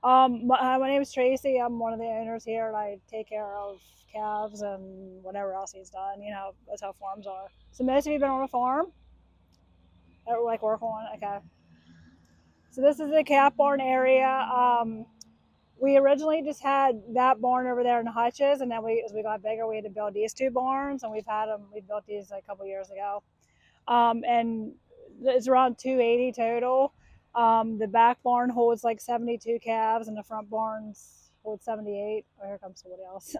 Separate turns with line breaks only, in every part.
My name is Tracy. I'm one of the owners here, and I take care of calves and whatever else he's done. You know, that's how farms are. So most of you been on a farm, or like work on. Okay. So this is the calf barn area. We originally just had that barn over there in the hutches, and then as we got bigger, we had to build these two barns, and we've had them. We built these like a couple years ago, and it's around 280 total. The back barn holds like 72 calves, and the front barns hold 78. Oh, here comes somebody else.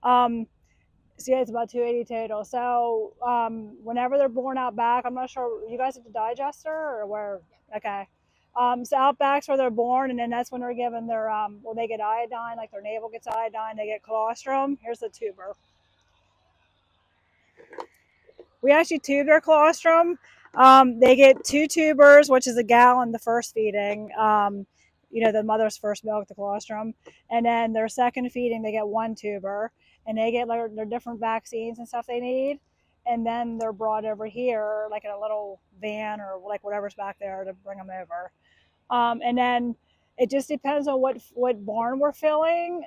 um, so yeah, it's about 280 total. So whenever they're born out back, I'm not sure. You guys at the digester or where? Okay. So out back's where they're born, and then that's when they're given their well, they get iodine, like their navel gets iodine. They get colostrum. Here's the tuber. We actually tube their colostrum. They get two tubers, which is a gallon the first feeding. You know, the mother's first milk, the colostrum, and then their second feeding, they get one tuber, and they get their different vaccines and stuff they need, and then they're brought over here like in a little van or like whatever's back there to bring them over, and then it just depends on what barn we're filling.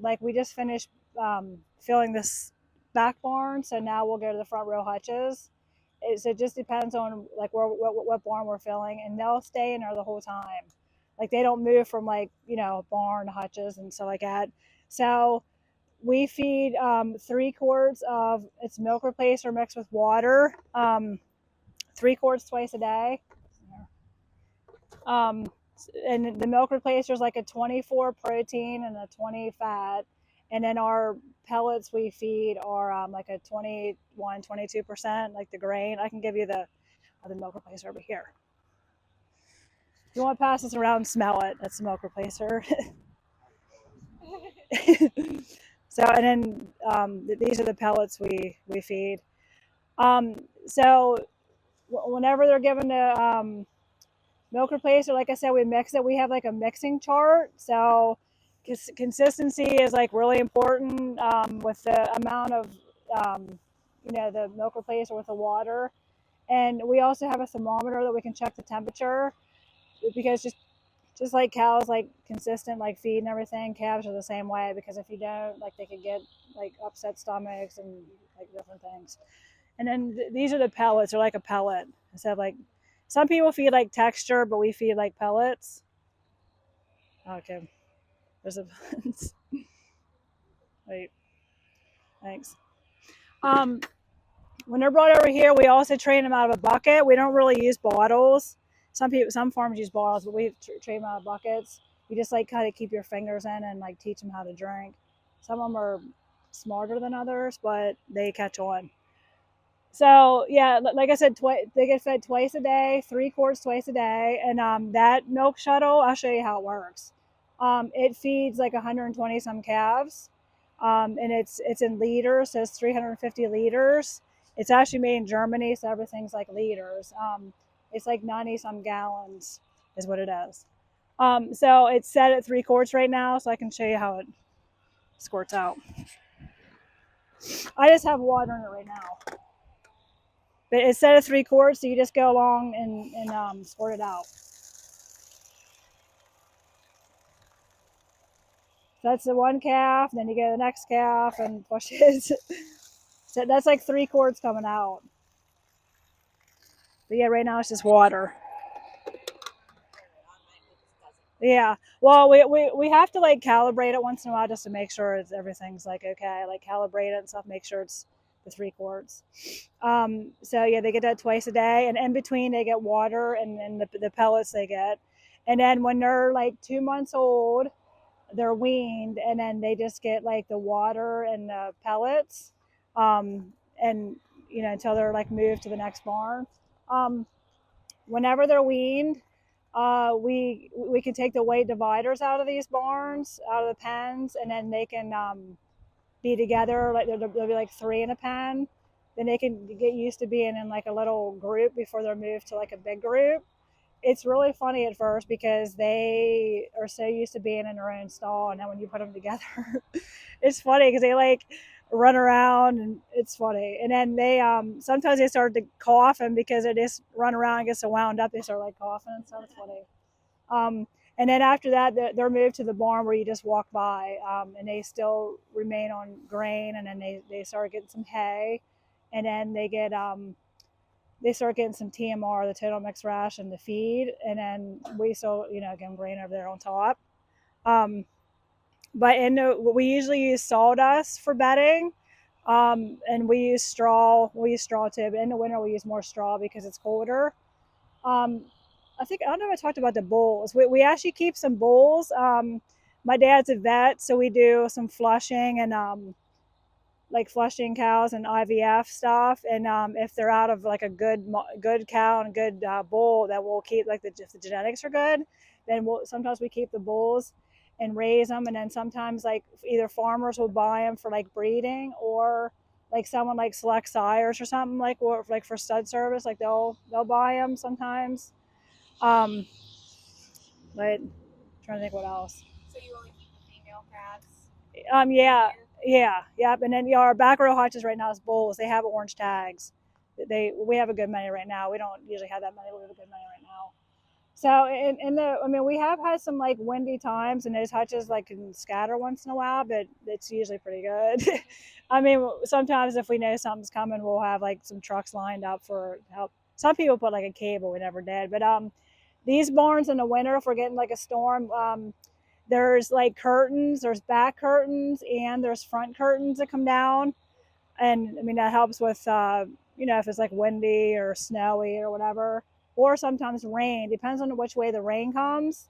Like we just finished filling this back barn, so now we'll go to the front row hutches. So it just depends on like what barn we're filling, and they'll stay in there the whole time. Like they don't move from like barn to hutches and stuff like that. So we feed 3 quarts of it's milk replacer mixed with water, 3 quarts twice a day. Um, and the milk replacer is like a 24 protein and a 20 fat. And then our pellets we feed are like a 21, 22%, like the grain. I can give you the milk replacer over here. If you want to pass this around, smell it. That's the milk replacer. So, and then these are the pellets we feed. Um, so, whenever they're given the milk replacer, like I said, we mix it. We have like a mixing chart. So consistency is like really important with the amount of the milk replacer with the water. And we also have a thermometer that we can check the temperature, because just like cows, like consistent like feed and everything, calves are the same way, because if you don't, like they could get like upset stomachs and like different things. And then these are the pellets. They're like a pellet instead of like some people feed like texture, but we feed like pellets. Okay, there's a wait. Thanks. Um, when they're brought over here, we also train them out of a bucket. We don't really use bottles. Some farms use bottles, but we train them out of buckets. You just like kind of keep your fingers in and like teach them how to drink. Some of them are smarter than others, but they catch on. So yeah, like I said, they get fed twice a day, 3 quarts twice a day, and that milk shuttle, I'll show you how it works. It feeds like 120 some calves, and it's in liters, so it's 350 liters. It's actually made in Germany, so everything's like liters. It's like 90 some gallons is what it is. So it's set at 3 quarts right now, so I can show you how it squirts out. I just have water in it right now. But instead of 3 quarts, so you just go along and squirt it out. So that's the one calf, then you go to the next calf and push it. So that's like 3 quarts coming out. But yeah, right now it's just water. Yeah. Well, we have to like calibrate it once in a while just to make sure everything's like okay. Like calibrate it and stuff, make sure it's the 3 quarts. So yeah, they get that twice a day, and in between they get water and then the pellets they get. And then when they're like 2 months old, they're weaned, and then they just get like the water and the pellets, and until they're like moved to the next barn. Um, Whenever they're weaned, we can take the weight dividers out of these barns, out of the pens, and then they can be together. Like there'll be like 3 in a pen. Then they can get used to being in like a little group before they're moved to like a big group. It's really funny at first because they are so used to being in their own stall, and then when you put them together, it's funny because they like run around and it's funny. And then they sometimes they start to cough, and because they just run around and get so wound up, they start like coughing and stuff. It's funny. Um, And then after that, they're moved to the barn where you just walk by, and they still remain on grain, and then they start getting some hay, and then they start getting some TMR, the total mixed ration, the feed, and then we still, give them grain over there on top. But we usually use sawdust for bedding, and we use straw. We use straw too, but in the winter we use more straw because it's colder. Um, I don't know if I talked about the bulls. We actually keep some bulls. My dad's a vet, so we do some flushing and like flushing cows and IVF stuff. And if they're out of like a good cow and a good bull, that we'll keep, like if the genetics are good, then sometimes we keep the bulls and raise them. And then sometimes like either farmers will buy them for like breeding, or like someone like Select Sires or something, like, or like for stud service, like they'll buy them sometimes. Um, but I'm trying to think what else.
So you only keep the female calves?
Yeah, yep. And then our back row hutches right now is bulls. They have orange tags. We have a good many right now. We don't usually have that many, but we have a good many right now. So we have had some like windy times, and those hutches like can scatter once in a while, but it's usually pretty good. Sometimes if we know something's coming, we'll have like some trucks lined up for help. Some people put like a cable, we never did, but these barns in the winter, if we're getting like a storm, there's like curtains, there's back curtains, and there's front curtains that come down. And that helps with, if it's like windy or snowy or whatever, or sometimes rain, depends on which way the rain comes.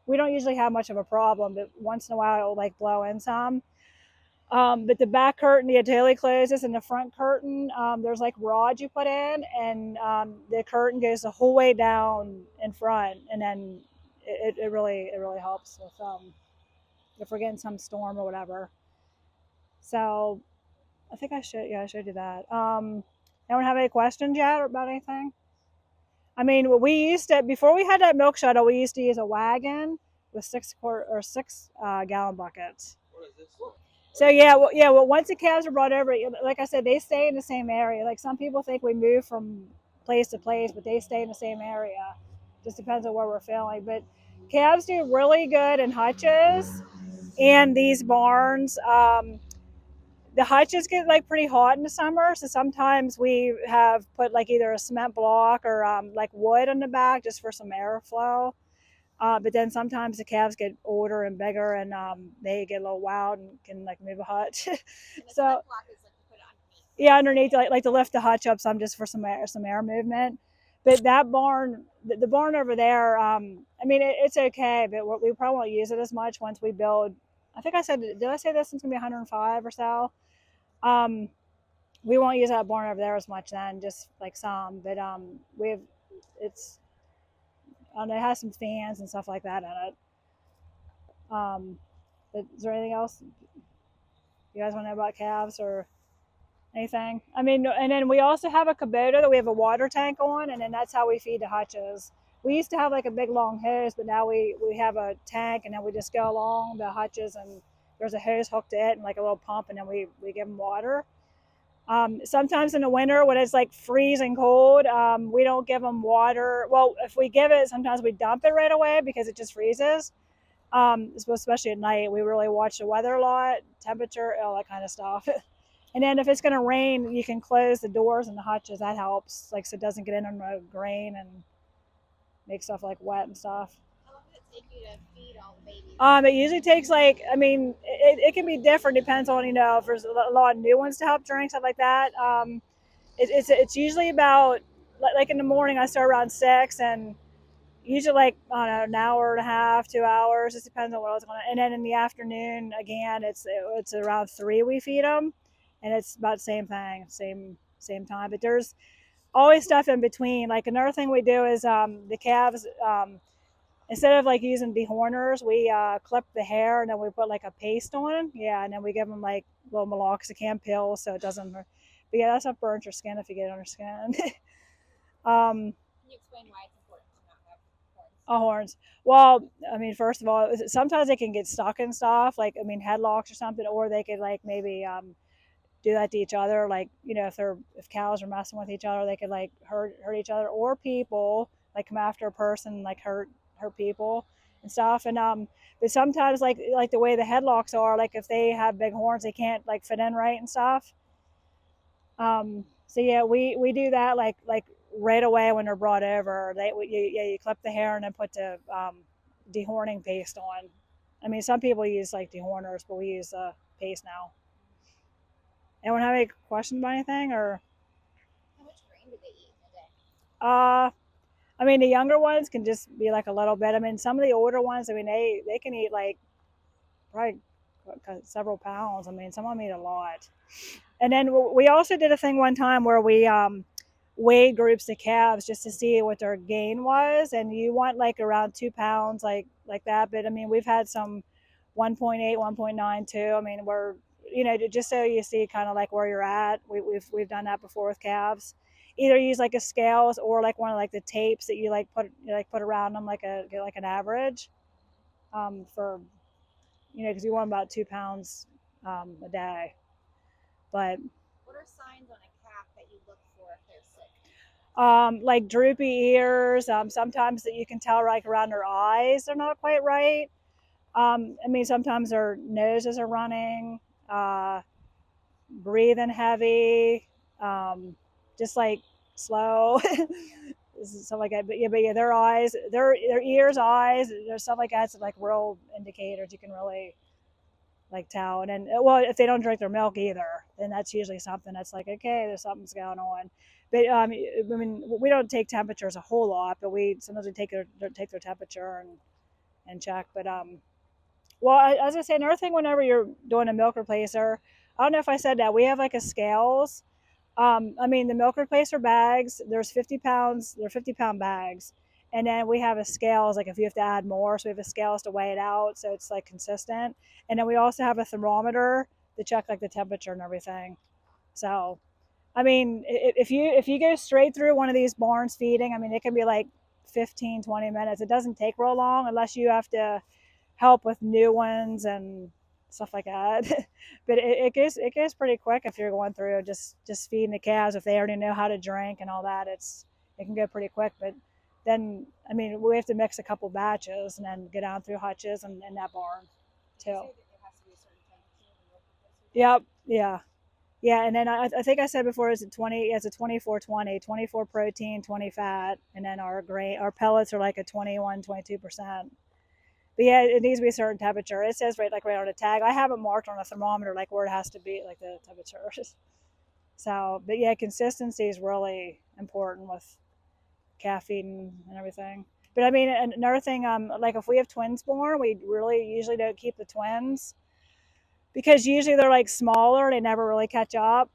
We don't usually have much of a problem, but once in a while it'll like blow in some. But the back curtain, the totally closes, and the front curtain, there's like rods you put in, and the curtain goes the whole way down in front, and then it really helps with if we're getting some storm or whatever. So I think I showed you that. Anyone have any questions yet about anything? We used to, before we had that milk shuttle, we used to use a wagon with 6 gallon buckets.
What is this?
So once the calves are brought over, like I said, they stay in the same area. Like some people think we move from place to place, but they stay in the same area. Just depends on where we're filling. But calves do really good in hutches and these barns. The hutches get like pretty hot in the summer, so sometimes we have put like either a cement block or like wood on the back just for some airflow. But then sometimes the calves get older and bigger, and they get a little wild and can like move a hutch. So
Block is like to put it underneath.
yeah, underneath, like to lift the hutch up some just for some air movement. But that barn, the barn over there, it's okay, but we probably won't use it as much once we build. I think I said, did I say this? It's gonna be 105 or so. Um, we won't use that barn over there as much then, just like some. But it's, I don't know, it has some fans and stuff like that in it. But is there anything else you guys want to know about calves or anything? And then we also have a Kubota that we have a water tank on, and then that's how we feed the hutches. We used to have like a big long hose, but now we have a tank, and then we just go along the hutches, and there's a hose hooked to it and like a little pump, and then we give them water. Sometimes in the winter when it's like freezing cold, we don't give them water. Well, if we give it, sometimes we dump it right away because it just freezes. Especially at night, we really watch the weather a lot, temperature, all that kind of stuff. And then if it's going to rain, you can close the doors and the hutches. That helps, like so it doesn't get in on the grain and make stuff like wet and stuff.
How long does it take you to feed all the babies?
It usually takes like, it can be different, depends on, if there's a lot of new ones to help drink, stuff like that. It's usually about, like in the morning, I start around 6, and usually like, I don't know, an hour and a half, 2 hours, just depends on what else going on. And then in the afternoon, again, it's around 3 we feed them, and it's about the same thing, same time. But there's always stuff in between. Like another thing we do is the calves, instead of like using dehorners, we clip the hair, and then we put like a paste on. Yeah, and then we give them like little meloxicam pills so it doesn't hurt. But yeah, that stuff burns your skin if you get it on your skin.
Can you explain why it's important to not have horns?
Horns. Well, first of all, sometimes they can get stuck in stuff, like headlocks or something, or they could like maybe do that to each other. Like if cows are messing with each other, they could like hurt each other, or people like come after a person, like hurt people. and stuff. And but sometimes like the way the headlocks are, like if they have big horns, they can't like fit in right and stuff. So yeah, we do that like right away when they're brought over. You clip the hair and then put the dehorning paste on. I mean, some people use like dehorners, but we use paste now. Anyone have any questions about anything or?
How much grain do they eat in a day?
Uh, I mean, the younger ones can just be like a little bit. I mean, some of the older ones, I mean, they can eat like probably several pounds. I mean, some of them eat a lot. And then we also did a thing one time where we weighed groups of calves just to see what their gain was, and you want like around 2 pounds, like that. But I mean, we've had some 1.8, 1.92. I mean, we're just so you see kind of like where you're at. We've done that before with calves. Either use like a scales or like one of like the tapes that you put around them like an average for because you want about 2 pounds a day. But
What are signs on a calf that you look for if they're sick?
like droopy ears. Sometimes that you can tell like around their eyes they're not quite right. I mean, sometimes their noses are running, uh, breathing heavy, just like slow, stuff like that. But yeah, their eyes, their ears, eyes, there's stuff like that's like real indicators. You can really like tell. And then, well, if they don't drink their milk either, then that's usually something that's like, okay, there's something's going on. But I mean, we don't take temperatures a whole lot, but we sometimes we take their temperature and check. But well, as I say, another thing, whenever you're doing a milk replacer, I don't know if I said that we have like a scales. I mean, the milk replacer bags, there's 50 pounds, they're 50-pound bags. And then we have a scales, like if you have to add more. So we have a scales to weigh it out so it's like consistent. And then we also have a thermometer to check like the temperature and everything. So, I mean, if you go straight through one of these barns feeding, I mean, it can be like 15, 20 minutes. It doesn't take real long unless you have to help with new ones and stuff like that. But it goes pretty quick if you're going through just feeding the calves. If they already know how to drink and all that, it can go pretty quick. But then I mean we have to mix a couple batches and then get on through hutches and that barn
Did you
too.
say that it has to be a certain temperature the milk replacer does?
Yep. Yeah. Yeah, and then I think I said before it's a 20. It's a 24-20, 24 protein, 20 fat, and then our pellets are like a 21, 22%. But yeah, it needs to be a certain temperature. It says right on the tag. I have it marked on a thermometer like where it has to be, like the temperature. So, but yeah, consistency is really important with caffeine and everything. But I mean, another thing, like if we have twins born, we really usually don't keep the twins because usually they're like smaller. They never really catch up.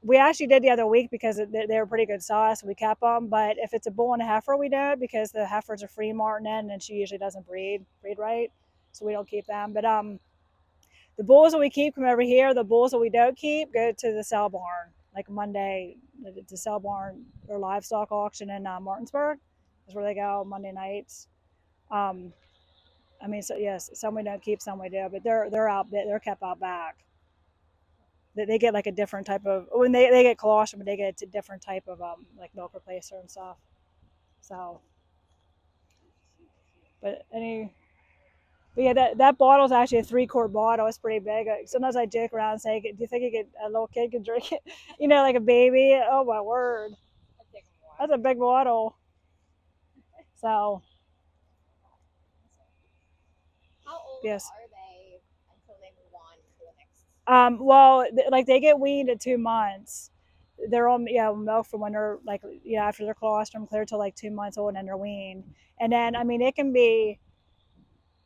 We actually did the other week because they were pretty good size, so we kept them. But if it's a bull and a heifer, we don't because the heifers are free martining and she usually doesn't breed right, so we don't keep them. But the bulls that we keep come over here. The bulls that we don't keep go to the sale barn like Monday. The sale barn or livestock auction in Martinsburg is where they go Monday nights. Um, I mean, so yes, some we don't keep, some we do, but they're kept out back. They get like a different type of when they get colostrum, they get a different type of like milk replacer and stuff. So, but any but yeah, that bottle is actually a 3-quart bottle. It's pretty big. Sometimes I joke around and say, "Do you think a little kid could drink it? Like a baby?" Oh my word,
That'd take them a while.
that's a big bottle. So
How old
yes.
are they until they move on to the next?
Well, like they get weaned at 2 months. They're on milk for when they're like after their colostrum clear till like 2 months old and then they're weaned. And then I mean it can be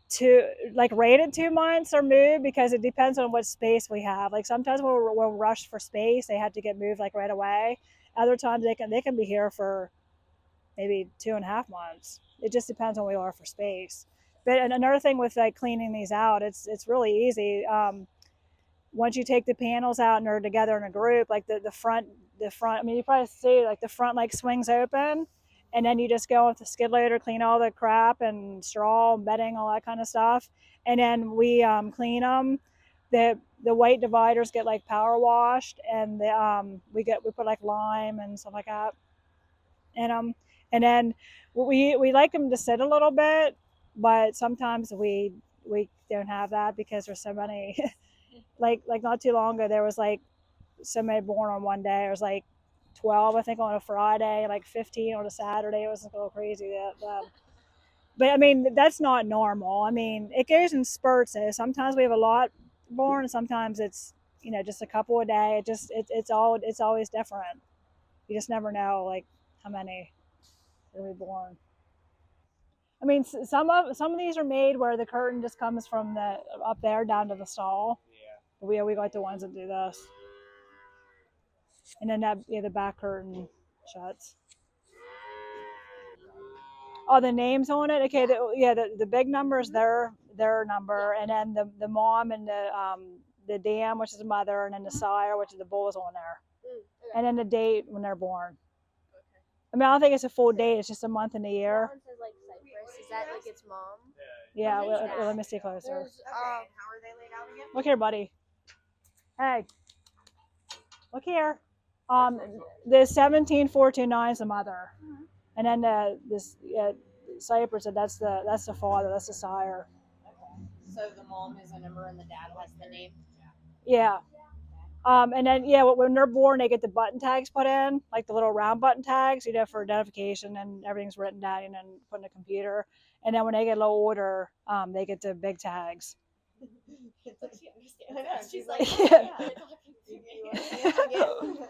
two like rated 2 months or moved because it depends on what space we have. Like sometimes we'll rush for space, they have to get moved like right away. Other times they can be here for maybe 2.5 months. It just depends on where we are for space. But another thing with like cleaning these out, it's really easy. Once you take the panels out and they're together in a group, like the front. I mean, you probably see like the front like swings open, and then you just go with the skid loader, clean all the crap and straw, bedding, all that kind of stuff, and then we clean them. The white dividers get like power washed, and we put like lime and stuff like that, and and then we like them to sit a little bit. but sometimes we don't have that because there's so many. Like not too long ago, there was like so many born on one day. It was like 12, I think, on a Friday, like 15 on a Saturday. It was a little crazy. But I mean, that's not normal. I mean, it goes in spurts. So sometimes we have a lot born, and sometimes it's just a couple a day. It's always different. You just never know like how many are we born. I mean, some of these are made where the curtain just comes from the up there down to the stall. But we got the ones that do this, and then that the back curtain shuts. Oh, the names on it. Okay, the big number is their number, and then the mom and the dam, which is the mother, and then the sire, which is the bull, is on there, and then the date when they're born. I mean, I don't think it's a full date. It's just a month in the year.
That one says like Cypress. Is that like its mom?
Yeah, let me see closer.
How are they laid out again?
Look here, buddy. Hey, look here. The 17429 is the mother, and then this Cypress, that's the father. That's the sire.
So the mom is a number and the dad has the name.
Yeah. And then when they're born, they get the button tags put in, like the little round button tags, for identification, and everything's written down and then put in the computer. And then when they get a little older, they get the big tags.
It's like she understands. She's like,
Yeah.
oh, yeah, they're talking to me.